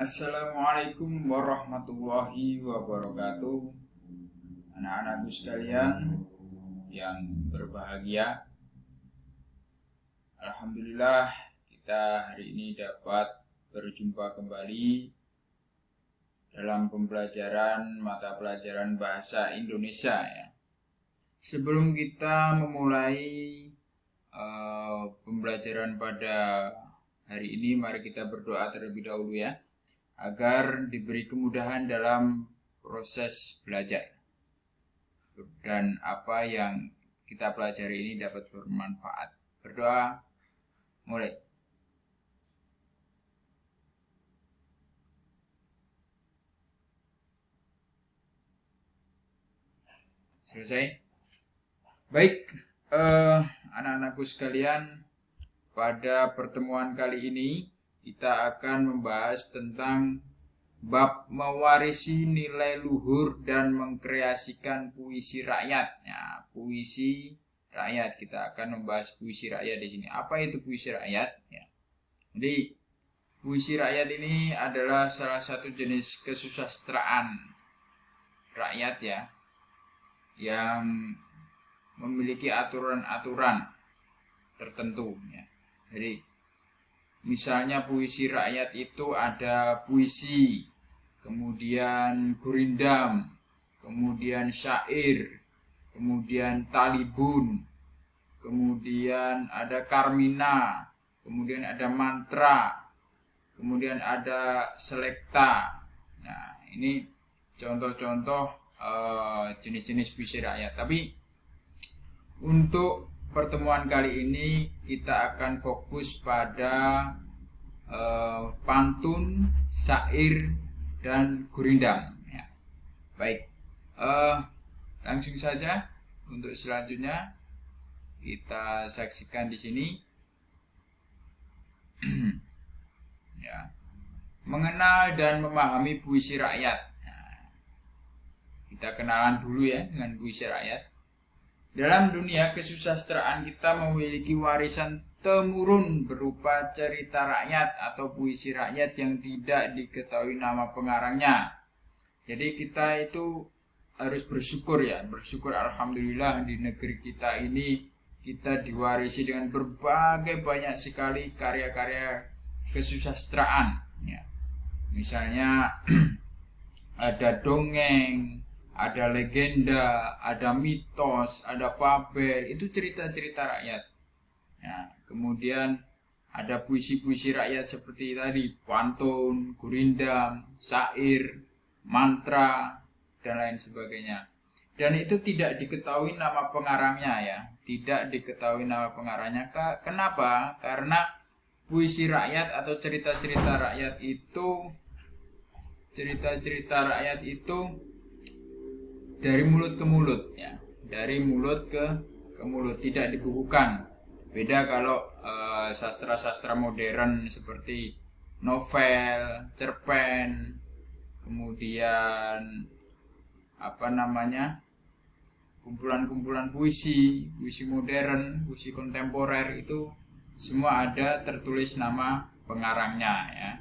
Assalamualaikum warahmatullahi wabarakatuh. Anak-anakku sekalian yang berbahagia, alhamdulillah kita hari ini dapat berjumpa kembali dalam pembelajaran mata pelajaran bahasa Indonesia ya. Sebelum kita memulai pembelajaran pada hari ini, mari kita berdoa terlebih dahulu ya, agar diberi kemudahan dalam proses belajar dan apa yang kita pelajari ini dapat bermanfaat. Berdoa, mulai. Selesai? Baik, anak-anakku sekalian, pada pertemuan kali ini kita akan membahas tentang bab mewarisi nilai luhur dan mengkreasikan puisi rakyat. Ya, puisi rakyat, kita akan membahas puisi rakyat di sini. Apa itu puisi rakyat? Ya. Jadi puisi rakyat ini adalah salah satu jenis kesusastraan rakyat ya, yang memiliki aturan-aturan tertentu ya. Jadi misalnya puisi rakyat itu ada puisi, kemudian gurindam, kemudian syair, kemudian talibun, kemudian ada karmina, kemudian ada mantra, kemudian ada selekta. Nah, ini contoh-contoh jenis-jenis puisi rakyat. Tapi untuk pertemuan kali ini kita akan fokus pada pantun, syair, dan gurindam ya. Baik, langsung saja untuk selanjutnya kita saksikan di sini. Ya. Mengenal dan memahami puisi rakyat. Nah, kita kenalan dulu ya dengan puisi rakyat. Dalam dunia kesusastraan kita memiliki warisan temurun berupa cerita rakyat atau puisi rakyat yang tidak diketahui nama pengarangnya. Jadi kita itu harus bersyukur ya, bersyukur alhamdulillah di negeri kita ini kita diwarisi dengan berbagai banyak sekali karya-karya kesusastraan ya. Misalnya ada dongeng, ada legenda, ada mitos, ada fabel, itu cerita-cerita rakyat. Ya, kemudian ada puisi-puisi rakyat seperti tadi, pantun, gurindam, syair, mantra, dan lain sebagainya. Dan itu tidak diketahui nama pengarangnya ya, tidak diketahui nama pengarangnya. Kenapa? Karena puisi rakyat atau cerita-cerita rakyat itu dari mulut ke mulut ya, dari mulut ke mulut, tidak dibukukan. Beda kalau sastra-sastra modern seperti novel, cerpen, kemudian kumpulan-kumpulan puisi modern, puisi kontemporer, itu semua ada tertulis nama pengarangnya ya.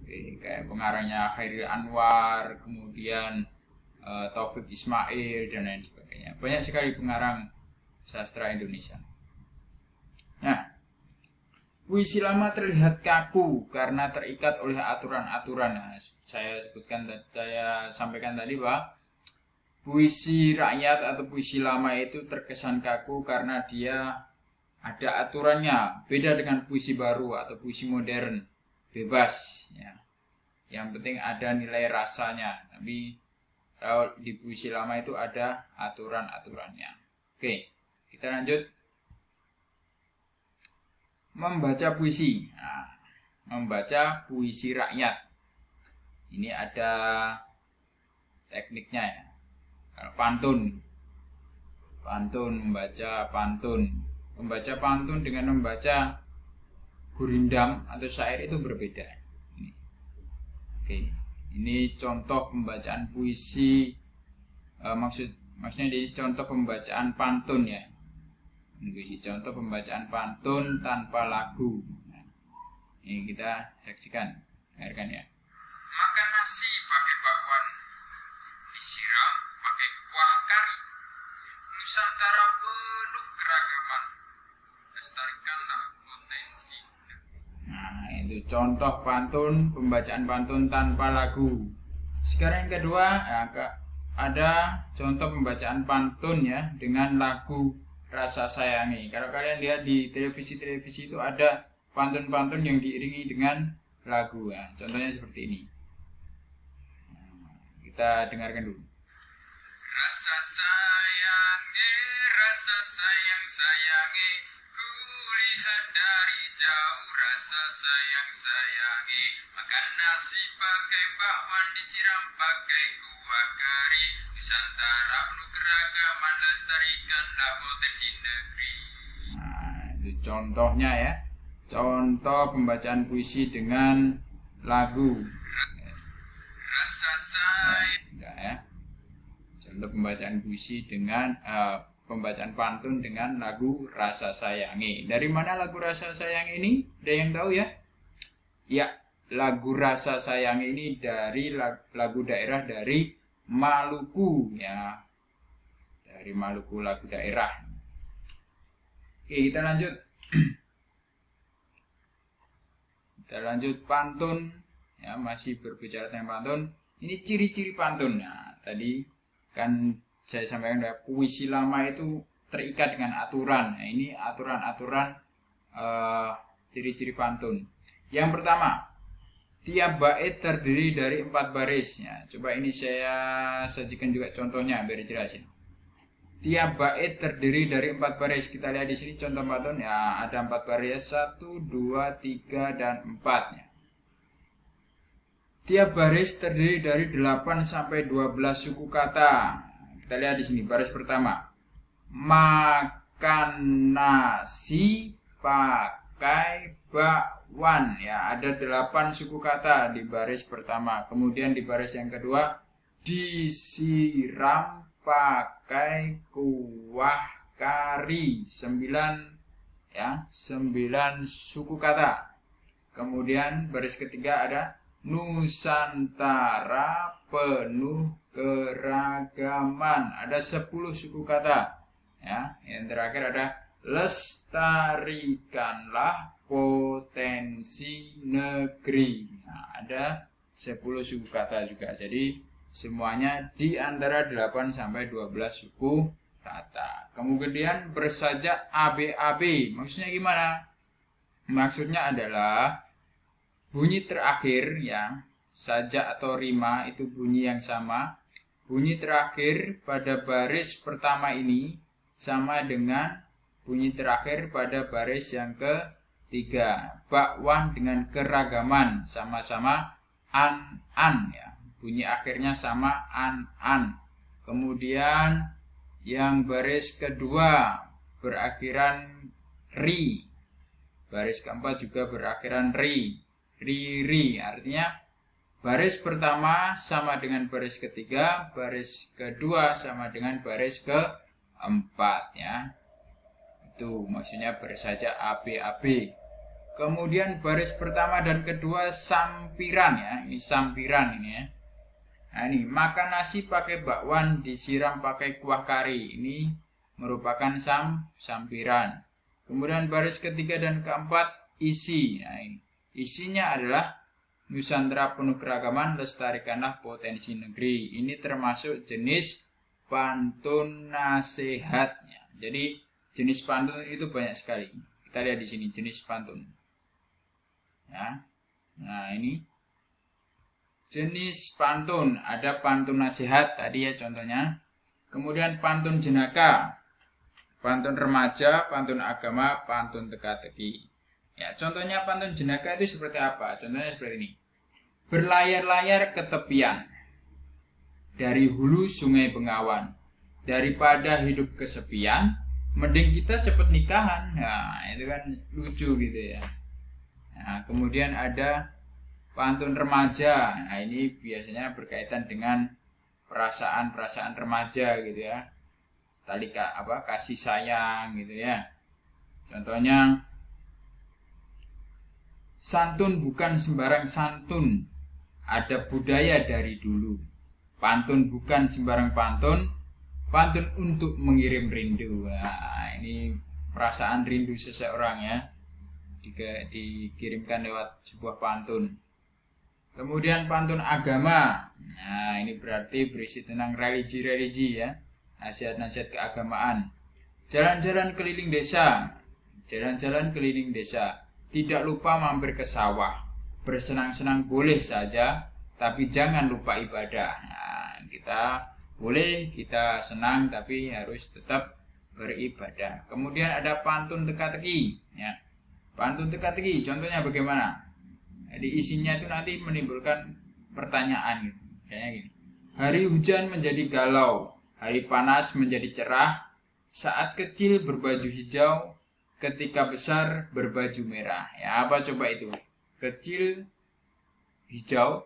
Oke, kayak pengarangnya Khairil Anwar, kemudian Taufik Ismail, dan lain sebagainya. Banyak sekali pengarang sastra Indonesia. Nah, puisi lama terlihat kaku karena terikat oleh aturan-aturan. Nah, saya sampaikan tadi bahwa puisi rakyat atau puisi lama itu terkesan kaku karena dia ada aturannya. Beda dengan puisi baru atau puisi modern, bebas ya. Yang penting ada nilai rasanya. Tapi kalau di puisi lama itu ada aturan-aturannya. Oke, kita lanjut. Membaca puisi. Nah, membaca puisi rakyat. Ini ada tekniknya ya. Kalau pantun, membaca pantun. Membaca pantun dengan membaca gurindam atau syair itu berbeda. Oke. Ini contoh pembacaan puisi, maksudnya di contoh pembacaan pantun ya. Ini contoh pembacaan pantun tanpa lagu. Nah, ini kita saksikan. Dengarkan ya. Makan nasi pakai bakwan, disiram pakai kuah kari. Nusantara penuh keragaman, lestarikanlah potensi. Nah, itu contoh pantun, pembacaan pantun tanpa lagu. Sekarang yang kedua, ya, ada contoh pembacaan pantun ya dengan lagu Rasa Sayangi. Kalau kalian lihat di televisi itu ada pantun-pantun yang diiringi dengan lagu ya. Contohnya seperti ini. Nah, kita dengarkan dulu. Rasa sayang sayangi, ku lihat dari jauh. Rasa sayang sayangi, makan nasi pakai bakwan, disiram pakai kuah kari. Nusantara penuh keragaman, lestarikanlah potensi negeri. Nah, itu contohnya ya. Contoh pembacaan puisi dengan lagu. Rasa sayang. Enggak ya. Contoh pembacaan puisi dengan pembacaan pantun dengan lagu Rasa Sayangi. Dari mana lagu Rasa Sayangi ini? Ada yang tahu ya? Ya, lagu Rasa Sayangi ini dari lagu daerah dari Maluku ya. Dari Maluku, lagu daerah. Oke, kita lanjut. Kita lanjut pantun ya, masih berbicara tentang pantun. Ini ciri-ciri pantun. Nah, tadi kan saya sampaikan bahwa puisi lama itu terikat dengan aturan. Nah, ini aturan-aturan ciri-ciri pantun. Yang pertama, tiap bait terdiri dari 4 baris. Ya, coba ini saya sajikan juga contohnya biar jelasin. Tiap bait terdiri dari 4 baris. Kita lihat di sini contoh pantun ya, ada 4 baris, 1, 2, 3 dan 4 ya. Tiap baris terdiri dari 8 sampai 12 suku kata. Kita lihat di sini baris pertama. Makan nasi pakai bakwan ya, ada 8 suku kata di baris pertama. Kemudian di baris yang kedua, disiram pakai kuah kari, 9 ya, 9 suku kata. Kemudian baris ketiga ada Nusantara penuh keragaman, ada 10 suku kata ya. Yang terakhir ada lestarikanlah potensi negeri. Nah, ada 10 suku kata juga. Jadi semuanya di antara 8 sampai 12 suku kata. Kemudian bersajak ABAB. Maksudnya gimana? Maksudnya adalah bunyi terakhir ya, sajak atau rima itu bunyi yang sama. Bunyi terakhir pada baris pertama ini sama dengan bunyi terakhir pada baris yang ketiga. Bakwan dengan keragaman sama-sama an ya. Bunyi akhirnya sama an. Kemudian yang baris kedua berakhiran ri. Baris keempat juga berakhiran ri. Ri, artinya baris pertama sama dengan baris ketiga, baris kedua sama dengan baris keempat ya. Itu maksudnya bersajak ABAB. Kemudian baris pertama dan kedua sampiran ya. Ini sampiran ini ya. Nah, ini makan nasi pakai bakwan, disiram pakai kuah kari. Ini merupakan sampiran. Kemudian baris ketiga dan keempat isi. Nah, ini isinya adalah Nusantara penuh keragaman, lestarikanlah potensi negeri. Ini termasuk jenis pantun nasihatnya. Jadi jenis pantun itu banyak sekali. Kita lihat di sini jenis pantun. Ya. Nah, ini jenis pantun. Ada pantun nasihat tadi ya contohnya. Kemudian pantun jenaka, pantun remaja, pantun agama, pantun teka-teki. Ya, contohnya pantun jenaka itu seperti apa? Contohnya seperti ini. Berlayar-layar ke tepian, dari hulu sungai Bengawan, daripada hidup kesepian, mending kita cepet nikahan. Nah, itu kan lucu gitu ya. Nah, kemudian ada pantun remaja. Nah, ini biasanya berkaitan dengan perasaan-perasaan remaja gitu ya. Tadi kasih sayang gitu ya. Contohnya, Santun bukan sembarang santun, ada budaya dari dulu. Pantun bukan sembarang pantun, pantun untuk mengirim rindu. Nah, ini perasaan rindu seseorang ya, dikirimkan lewat sebuah pantun. Kemudian pantun agama. Nah, ini berarti berisi tentang religi-religi ya, nasihat-nasihat keagamaan. Jalan-jalan keliling desa. Jalan-jalan keliling desa. Tidak lupa mampir ke sawah. Bersenang-senang boleh saja, tapi jangan lupa ibadah. Nah, kita boleh, kita senang, tapi harus tetap beribadah. Kemudian ada pantun teka-teki ya. Pantun teka-teki contohnya bagaimana? Jadi isinya itu nanti menimbulkan pertanyaan gitu. Kayaknya gini. Hari hujan menjadi galau, hari panas menjadi cerah, saat kecil berbaju hijau, ketika besar berbaju merah. Ya, apa coba itu? Kecil hijau,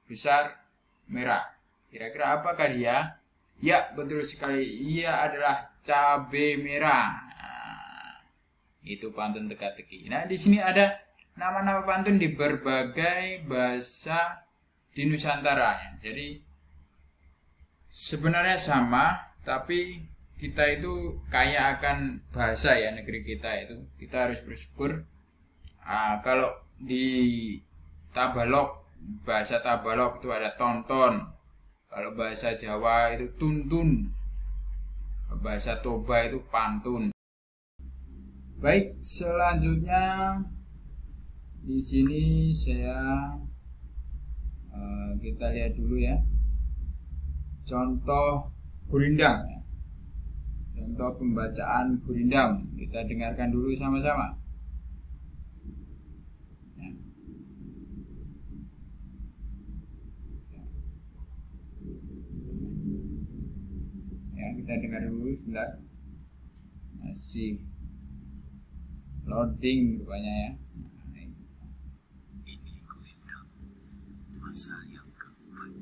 besar merah. Kira-kira apakah dia? Ya, betul sekali. Ia adalah cabai merah. Nah, itu pantun teka-teki. Nah, di sini ada nama-nama pantun di berbagai bahasa di Nusantara ya. Jadi sebenarnya sama, tapi kita itu kaya akan bahasa ya, negeri kita itu. Kita harus bersyukur. Kalau di Tabalok, bahasa Tabalok itu ada tonton. Kalau bahasa Jawa itu tuntun. Bahasa Toba itu pantun. Baik, selanjutnya di sini kita lihat dulu ya. Contoh gurindam ya. Contoh pembacaan gurindam, kita dengarkan dulu sama-sama. Ya, kita dengar dulu sebentar. Masih loading rupanya ya. Ini gurindam pasal yang keempat.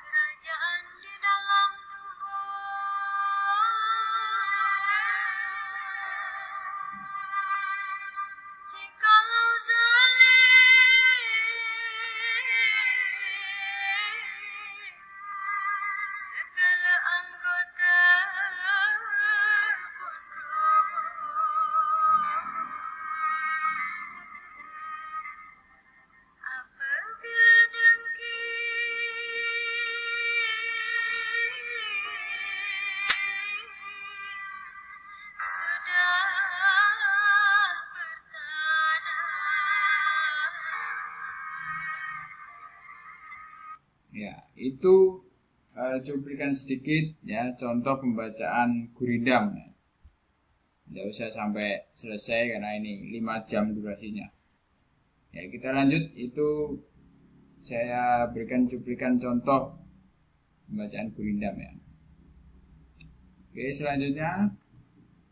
Kerajaan di dalam tubuh, jikalau zalim, segala anggota pun roboh. Apabila dengki sudah bertanah. Ya, itu cuplikan sedikit ya, contoh pembacaan gurindam ya. Tidak usah sampai selesai karena ini 5 jam durasinya. Ya, kita lanjut. Itu saya berikan cuplikan contoh pembacaan gurindam ya. Oke, selanjutnya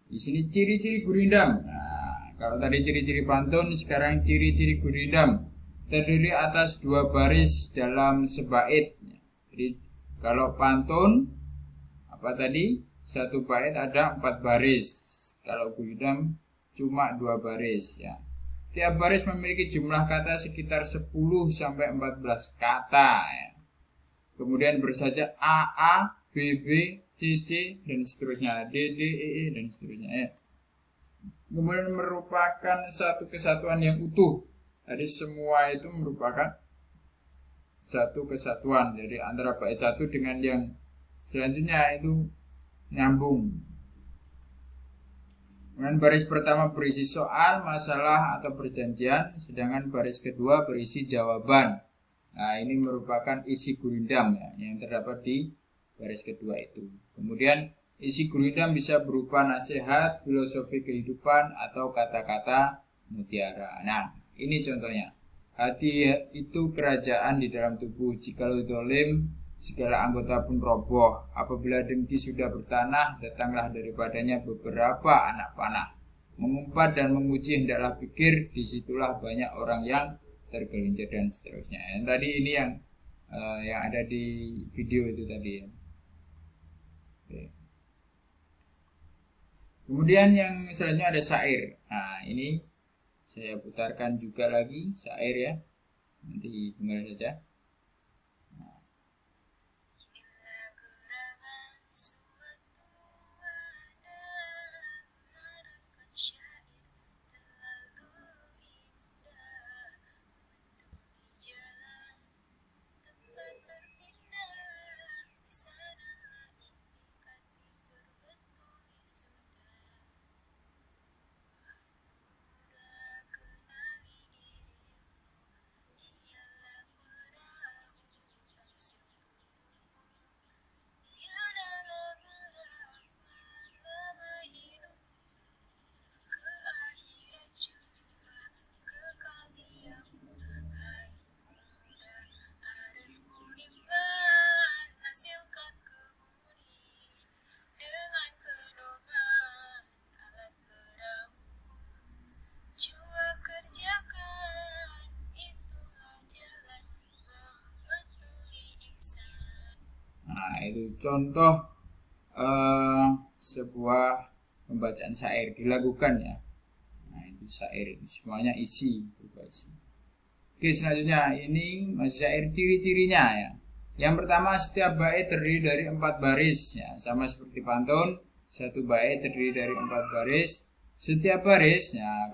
di sini ciri-ciri gurindam. Nah, kalau tadi ciri-ciri pantun, sekarang ciri-ciri gurindam. Terdiri atas 2 baris dalam sebait. Jadi kalau pantun apa tadi? 1 bait ada 4 baris. Kalau gurindam cuma 2 baris ya. Tiap baris memiliki jumlah kata sekitar 10 sampai 14 kata ya. Kemudian bersaja A, A, B, B, C, C dan seterusnya, D, D, E, E dan seterusnya ya. Kemudian merupakan satu kesatuan yang utuh. Jadi semua itu merupakan satu kesatuan. Jadi antara bait satu dengan yang selanjutnya itu nyambung. Kemudian baris pertama berisi soal, masalah atau perjanjian, sedangkan baris kedua berisi jawaban. Nah, ini merupakan isi gurindam ya, yang terdapat di baris kedua itu. Kemudian isi gurindam bisa berupa nasihat, filosofi kehidupan, atau kata-kata mutiara. Nah, ini contohnya. Hati itu kerajaan di dalam tubuh. Jikalau zalim, segala anggota pun roboh. Apabila dengki sudah bertanah, datanglah daripadanya beberapa anak panah. mengumpat dan memuji hendaklah pikir, disitulah banyak orang yang tergelincir dan seterusnya. Yang tadi ini yang ada di video itu tadi ya. Oke. Kemudian yang selanjutnya ada syair. Nah ini saya putarkan juga lagi syair ya, nanti dengar saja. Nah, itu contoh sebuah pembacaan syair dilakukan ya. Nah, itu syair, semuanya isi, berbasis. Oke, selanjutnya ini masih syair, ciri-cirinya ya. Yang pertama, setiap bait terdiri dari 4 baris ya, sama seperti pantun. Satu bait terdiri dari 4 baris. Setiap baris ya,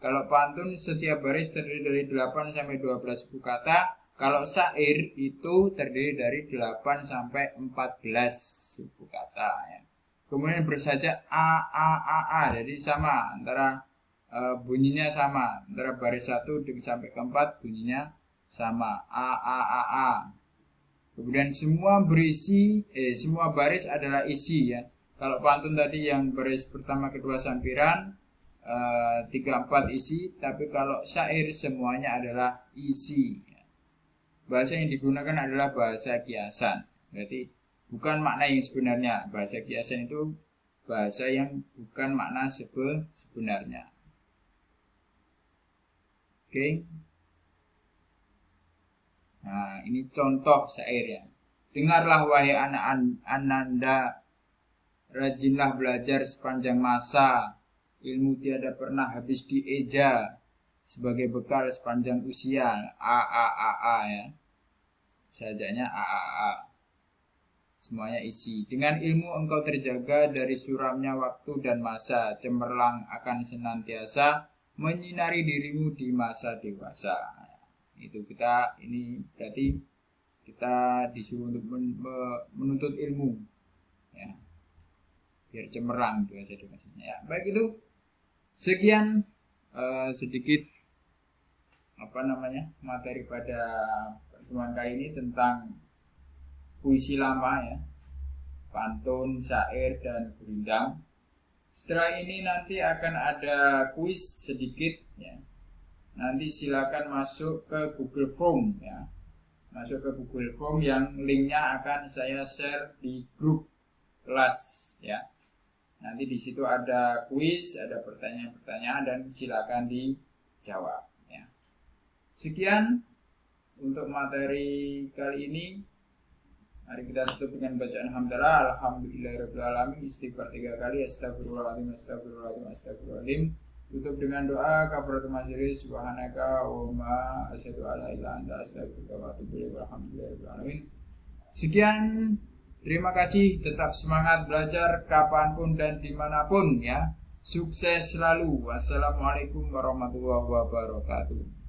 kalau pantun setiap baris terdiri dari 8 sampai 12 suku kata. Kalau syair itu terdiri dari 8 sampai 14 suku kata ya. Kemudian bersajak a, jadi sama antara bunyinya sama antara baris 1 sampai ke 4 bunyinya sama a. Kemudian semua baris adalah isi ya. Kalau pantun tadi yang baris pertama, kedua sampiran, 3, 4 isi, tapi kalau syair semuanya adalah isi. Bahasa yang digunakan adalah bahasa kiasan. Berarti bukan makna yang sebenarnya. Bahasa kiasan itu bahasa yang bukan makna sebenarnya. Oke. Nah, ini contoh syair ya. Dengarlah wahai anak Ananda, rajinlah belajar sepanjang masa. Ilmu tiada pernah habis dieja. Sebagai bekal sepanjang usia. A ya. Sajaknya a. Semuanya isi. Dengan ilmu engkau terjaga dari suramnya waktu dan masa. Cemerlang akan senantiasa menyinari dirimu di masa dewasa. Itu ini berarti kita disuruh untuk menuntut ilmu ya. Biar cemerlang itu saja maksudnya ya. Baik, itu sekian sedikit materi pada pertemuan kali ini tentang puisi lama ya, pantun, syair, dan gurindam. Setelah ini nanti akan ada kuis sedikit ya. Nanti silakan masuk ke Google Form ya. Masuk ke Google Form yang linknya akan saya share di grup kelas ya. Nanti di situ ada kuis, ada pertanyaan-pertanyaan, dan silakan dijawab ya. Sekian untuk materi kali ini. Mari kita tutup dengan bacaan hamdalah. Alhamdulillahirrahmanirrahim. Istighfar 3 kali. Astagfirullahaladzim. Tutup dengan doa kafaratul majelis. Subhanaka wa ma asyhadu alla ilaha illa anta astaghfiruka wa atubu ilaik. Alhamdulillahirrahmanirrahim. Sekian. Terima kasih. Tetap semangat belajar kapanpun dan dimanapun ya. Sukses selalu. Wassalamualaikum warahmatullahi wabarakatuh.